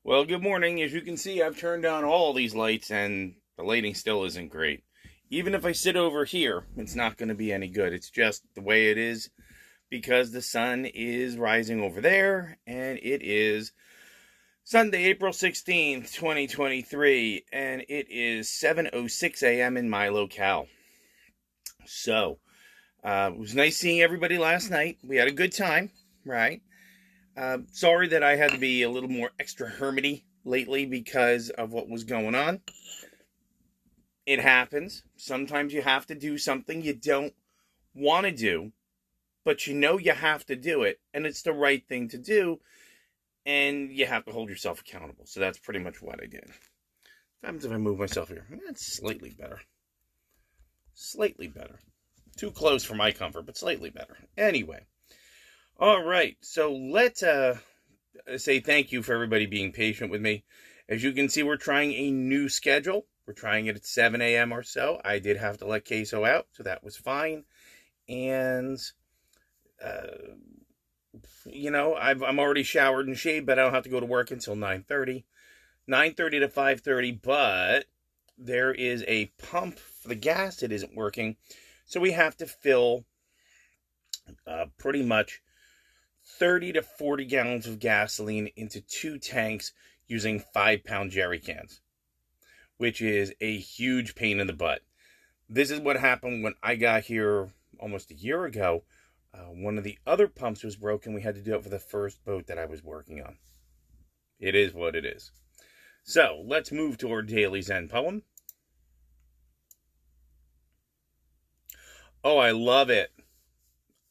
Well, good morning. As you can see, I've turned on all these lights and the lighting still isn't great. Even if I sit over here, it's not going to be any good. It's just the way it is because the sun is rising over there and it is Sunday, April 16th, 2023, and it is 7:06 a.m. in my locale. So, it was nice seeing everybody last night. We had a good time, right? Sorry that I had to be a little more extra hermity lately because of what was going on. It happens. Sometimes you have to do something you don't want to do, but you know you have to do it, and it's the right thing to do, and you have to hold yourself accountable. So that's pretty much what I did. What happens if I move myself here? That's slightly better. Slightly better. Too close for my comfort, but slightly better. Anyway. All right, so let's say thank you for everybody being patient with me. As you can see, we're trying a new schedule. We're trying it at 7 a.m. or so. I did have to let Queso out, so that was fine. And, I'm already showered and shaved, but I don't have to go to work until 9:30. 9:30 to 5:30, but there is a pump for the gas that isn't working. So we have to fill pretty much 30 to 40 gallons of gasoline into 2 tanks using 5-pound jerry cans, which is a huge pain in the butt. This is what happened when I got here almost a year ago. One of the other pumps was broken. We had to do it for the first boat that I was working on. It is what it is. So let's move to our daily Zen poem. Oh, I love it.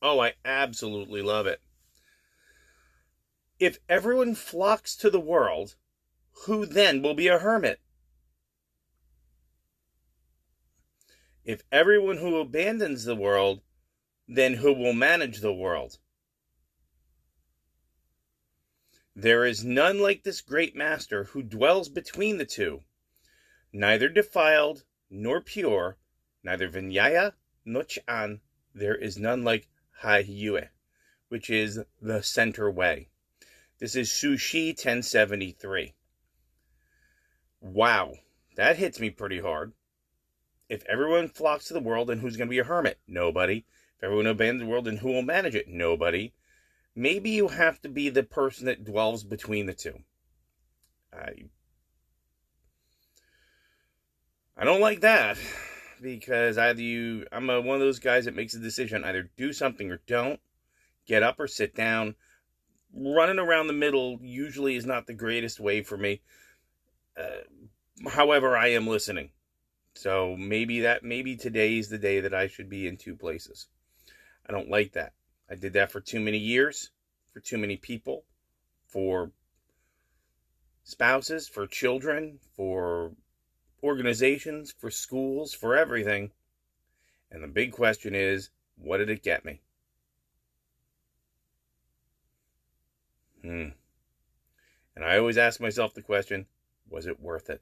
Oh, I absolutely love it. If everyone flocks to the world, who then will be a hermit? If everyone who abandons the world, then who will manage the world? There is none like this great master who dwells between the two, neither defiled nor pure, neither Vinyaya nor Chan. There is none like Haiyue, which is the center way. This is Sushi 1073. Wow, that hits me pretty hard. If everyone flocks to the world, then who's going to be a hermit? Nobody. If everyone abandons the world, then who will manage it? Nobody. Maybe you have to be the person that dwells between the two. I don't like that, because I'm one of those guys that makes a decision, either do something or don't, get up or sit down. Running around the middle usually is not the greatest way for me. However, I am listening. So maybe today is the day that I should be in 2 places. I don't like that. I did that for too many years, for too many people, for spouses, for children, for organizations, for schools, for everything. And the big question is, what did it get me? And I always ask myself the question, was it worth it?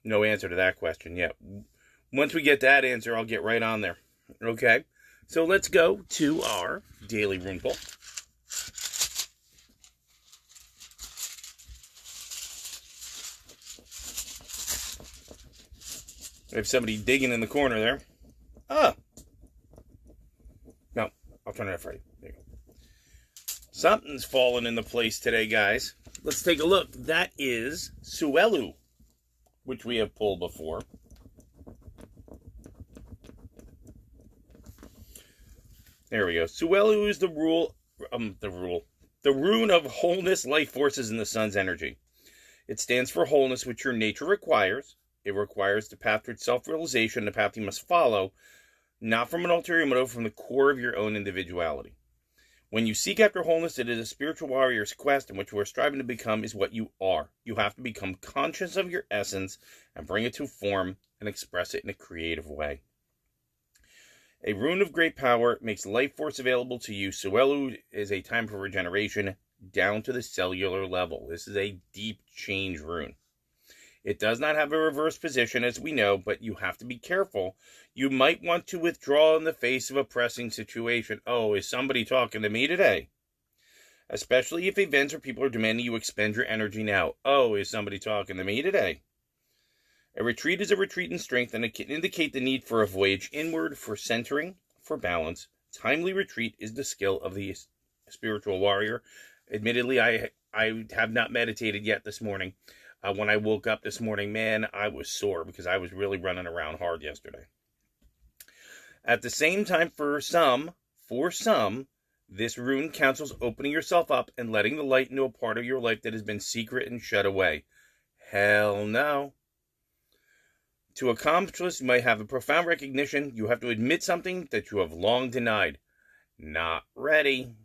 No answer to that question yet. Once we get that answer, I'll get right on there. Okay? So let's go to our daily rune pull. We have somebody digging in the corner there. No, I'll turn it off for you. There you go. Something's fallen into place today, guys. Let's take a look. That is Suelu, which we have pulled before. There we go. Suelu is the rune of wholeness, life forces, and the sun's energy. It stands for wholeness, which your nature requires. It requires the path towards self-realization, the path you must follow, not from an ulterior motive, from the core of your own individuality. When you seek after wholeness, it is a spiritual warrior's quest, and what you are striving to become is what you are. You have to become conscious of your essence and bring it to form and express it in a creative way. A rune of great power makes life force available to you. Suelu is a time for regeneration down to the cellular level. This is a deep change rune. It does not have a reverse position, as we know, but you have to be careful. You might want to withdraw in the face of a pressing situation. Oh, is somebody talking to me today? especially if events or people are demanding you expend your energy now. Oh, is somebody talking to me today? A retreat is a retreat in strength, and it can indicate the need for a voyage inward, for centering, for balance. Timely retreat is the skill of the spiritual warrior. Admittedly, I have not meditated yet this morning. When I woke up this morning, man, I was sore because I was really running around hard yesterday. At the same time, for some, this rune counsels opening yourself up and letting the light into a part of your life that has been secret and shut away. Hell no. To accomplish this, you might have a profound recognition. You have to admit something that you have long denied. Not ready.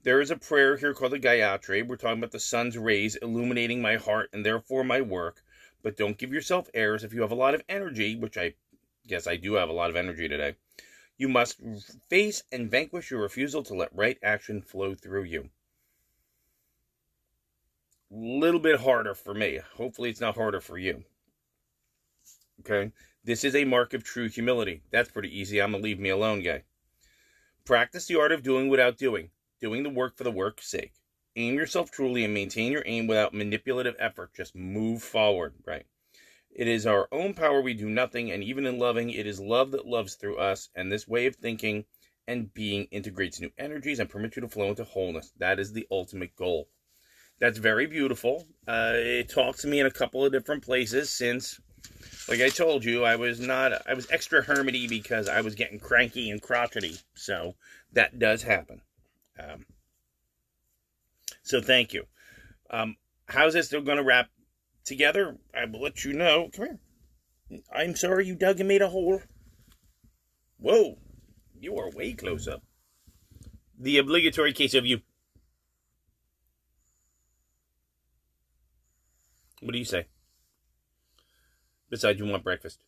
There is a prayer here called the Gayatri. We're talking about the sun's rays illuminating my heart and therefore my work. But don't give yourself airs. If you have a lot of energy, which I guess I do have a lot of energy today, you must face and vanquish your refusal to let right action flow through you. Little bit harder for me. Hopefully it's not harder for you. Okay? This is a mark of true humility. That's pretty easy. I'm a leave me alone guy. Practice the art of doing without doing the work for the work's sake. Aim yourself truly and maintain your aim without manipulative effort. Just move forward, right? It is our own power we do nothing, and even in loving, it is love that loves through us, and this way of thinking and being integrates new energies and permits you to flow into wholeness. That is the ultimate goal. That's very beautiful. It talks to me in a couple of different places since, like I told you, I was extra hermity because I was getting cranky and crotchety. So that does happen. So thank you. How's this still going to wrap together? I will let you know. Come here. I'm sorry you dug and made a hole. Whoa. You are way close up. The obligatory case of you. What do you say? Besides, you want breakfast.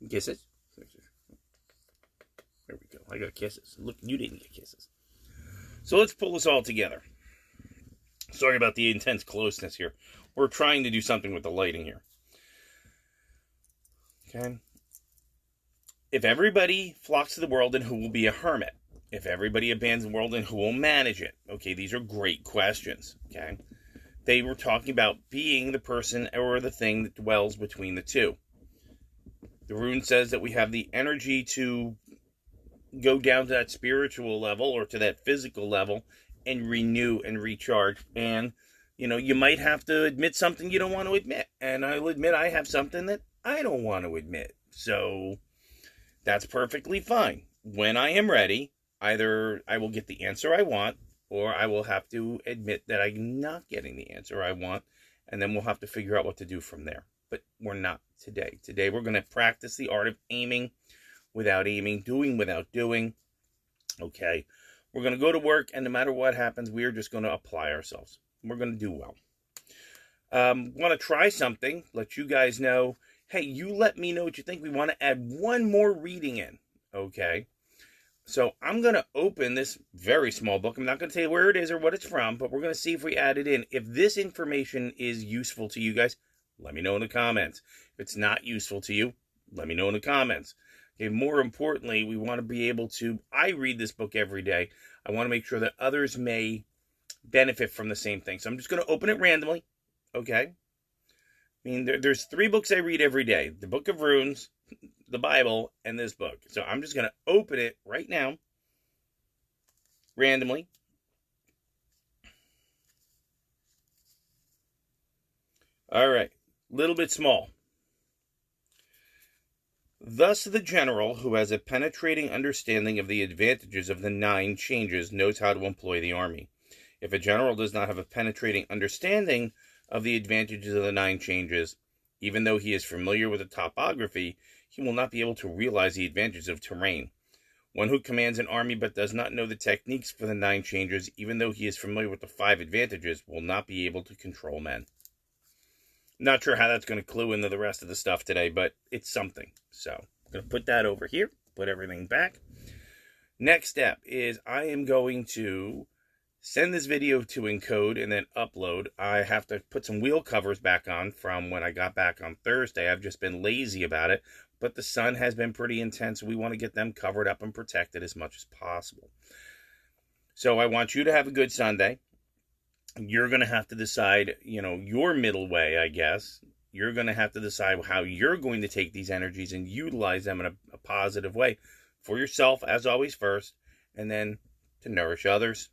Kisses? There we go. I got kisses. Look, you didn't get kisses. So let's pull this all together. Sorry about the intense closeness here. We're trying to do something with the lighting here. Okay? If everybody flocks to the world, then who will be a hermit? If everybody abandons the world, then who will manage it? Okay, these are great questions. Okay? They were talking about being the person or the thing that dwells between the two. The rune says that we have the energy to go down to that spiritual level or to that physical level and renew and recharge. And, you might have to admit something you don't want to admit. And I'll admit I have something that I don't want to admit. So that's perfectly fine. When I am ready, either I will get the answer I want or I will have to admit that I'm not getting the answer I want. And then we'll have to figure out what to do from there. But we're not today. Today we're going to practice the art of aiming without aiming, doing without doing. Okay. We're going to go to work, and no matter what happens, we are just going to apply ourselves. We're going to do well. Want to try something, let you guys know. Hey, you let me know what you think. We want to add one more reading in. Okay. So I'm going to open this very small book. I'm not going to tell you where it is or what it's from, but we're going to see if we add it in. If this information is useful to you guys, let me know in the comments. If it's not useful to you, let me know in the comments. Okay, more importantly, we want to be able to, I read this book every day. I want to make sure that others may benefit from the same thing. So I'm just going to open it randomly. Okay. I mean, there's 3 books I read every day. The Book of Runes, the Bible, and this book. So I'm just going to open it right now. Randomly. All right. Little bit small. Thus the general, who has a penetrating understanding of the advantages of the 9 changes, knows how to employ the army. If a general does not have a penetrating understanding of the advantages of the 9 changes, even though he is familiar with the topography, he will not be able to realize the advantages of terrain. One who commands an army but does not know the techniques for the 9 changes, even though he is familiar with the 5 advantages, will not be able to control men. Not sure how that's going to clue into the rest of the stuff today, but it's something. So I'm going to put that over here, put everything back. Next step is I am going to send this video to encode and then upload. I have to put some wheel covers back on from when I got back on Thursday. I've just been lazy about it, but the sun has been pretty intense. We want to get them covered up and protected as much as possible. So I want you to have a good Sunday. You're going to have to decide, your middle way, I guess. You're going to have to decide how you're going to take these energies and utilize them in a positive way for yourself, as always, first, and then to nourish others.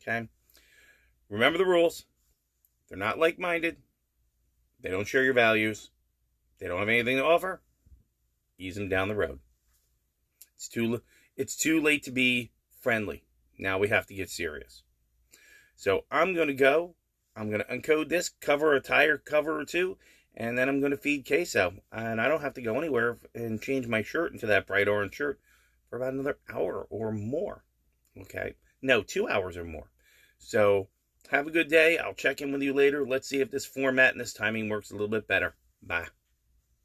Okay? Remember the rules. They're not like-minded. They don't share your values. They don't have anything to offer. Ease them down the road. It's too late to be friendly. Now we have to get serious. So I'm going to go. I'm going to uncode this, cover a tire cover or two, and then I'm going to feed Queso. And I don't have to go anywhere and change my shirt into that bright orange shirt for about another hour or more. Okay? No, 2 hours or more. So have a good day. I'll check in with you later. Let's see if this format and this timing works a little bit better. Bye.